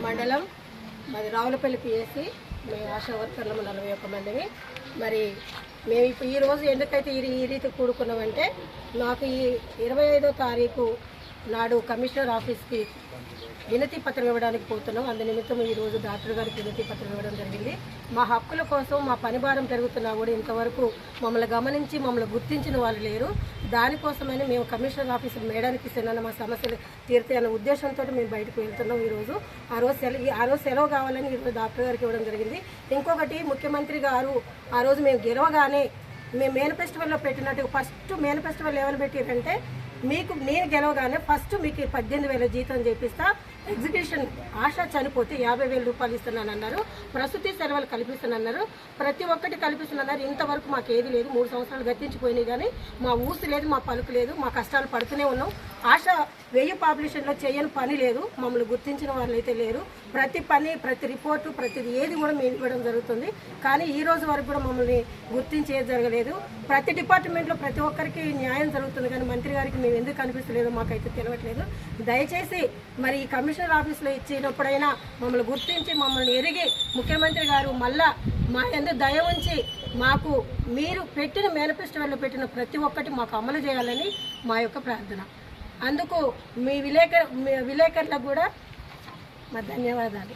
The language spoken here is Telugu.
మండలం మరి రావులపల్లి పిఎస్సి మేము ఆశా వర్కర్లము 41 మందిని. మరి మేము ఇప్పుడు ఈరోజు ఎందుకైతే ఈ రీతి కూడుకున్నామంటే, నాకు ఈ 25వ తారీఖు నాడు కమిషనర్ ఆఫీస్కి వినతి పత్రం ఇవ్వడానికి పోతున్నాం. అందు నిమిత్తం ఈరోజు డాక్టర్ గారికి వినతి పత్రం ఇవ్వడం జరిగింది. మా హక్కుల కోసం మా పనిభారం పెరుగుతున్నా కూడా ఇంతవరకు మమ్మల్ని గమనించి మమ్మల్ని గుర్తించిన వాళ్ళు లేరు. దానికోసమని మేము కమిషనర్ ఆఫీస్ మేడానికి ఇస్తున్న మా సమస్యలు తీరుతాయన్న ఉద్దేశంతో మేము బయటకు వెళ్తున్నాం. ఈరోజు ఆ రోజు సెలవు కావాలని ఈరోజు డాక్టర్ గారికి ఇవ్వడం జరిగింది. ఇంకొకటి, ముఖ్యమంత్రి గారు ఆ రోజు మేము గెలవగానే మేము మేనిఫెస్టివల్లో పెట్టినట్టు ఫస్ట్ మేనిఫెస్టివల్ ఏమని పెట్టారంటే, నేను గెలవగానే ఫస్ట్ మీకు 18,000 జీతం చేపిస్తా, ఎగ్జిక్యూషన్ ఆశ చనిపోతే 50,000 రూపాయలు ఇస్తున్నానన్నారు, ప్రసూతి సెలవులు కల్పిస్తానన్నారు, ప్రతి ఒక్కటి కల్పిస్తున్నారు. ఇంతవరకు మాకు ఏది లేదు. 3 సంవత్సరాలు గతించిపోయినాయి కానీ మా ఊసు లేదు, మా పలుకు లేదు. మా కష్టాలు పడుతూనే ఉన్నాం. ఆశ 1000 పాపులేషన్లో చేయని పని లేదు. మమ్మల్ని గుర్తించిన వాళ్ళు అయితే లేరు. ప్రతి పని, ప్రతి రిపోర్టు, ప్రతిది ఏది కూడా మేము ఇవ్వడం జరుగుతుంది. కానీ ఈ రోజు వరకు కూడా మమ్మల్ని గుర్తించేది జరగలేదు. ప్రతి డిపార్ట్మెంట్లో ప్రతి ఒక్కరికి న్యాయం జరుగుతుంది, కానీ మంత్రి గారికి మేము ఎందుకు కనిపిస్తలేదో మాకైతే తెలియట్లేదు. దయచేసి మరి ఈ కమిషనర్ ఆఫీస్లో ఇచ్చినప్పుడైనా మమ్మల్ని గుర్తించి మమ్మల్ని ఎరిగి ముఖ్యమంత్రి గారు మళ్ళా మా ఎందుకు దయ ఉంచి మాకు మీరు పెట్టిన మేనిఫెస్టోలో పెట్టిన ప్రతి ఒక్కటి మాకు అమలు చేయాలని మా యొక్క ప్రార్థన. అందుకు మీ విలేకరులకు కూడా మా ధన్యవాదాలు.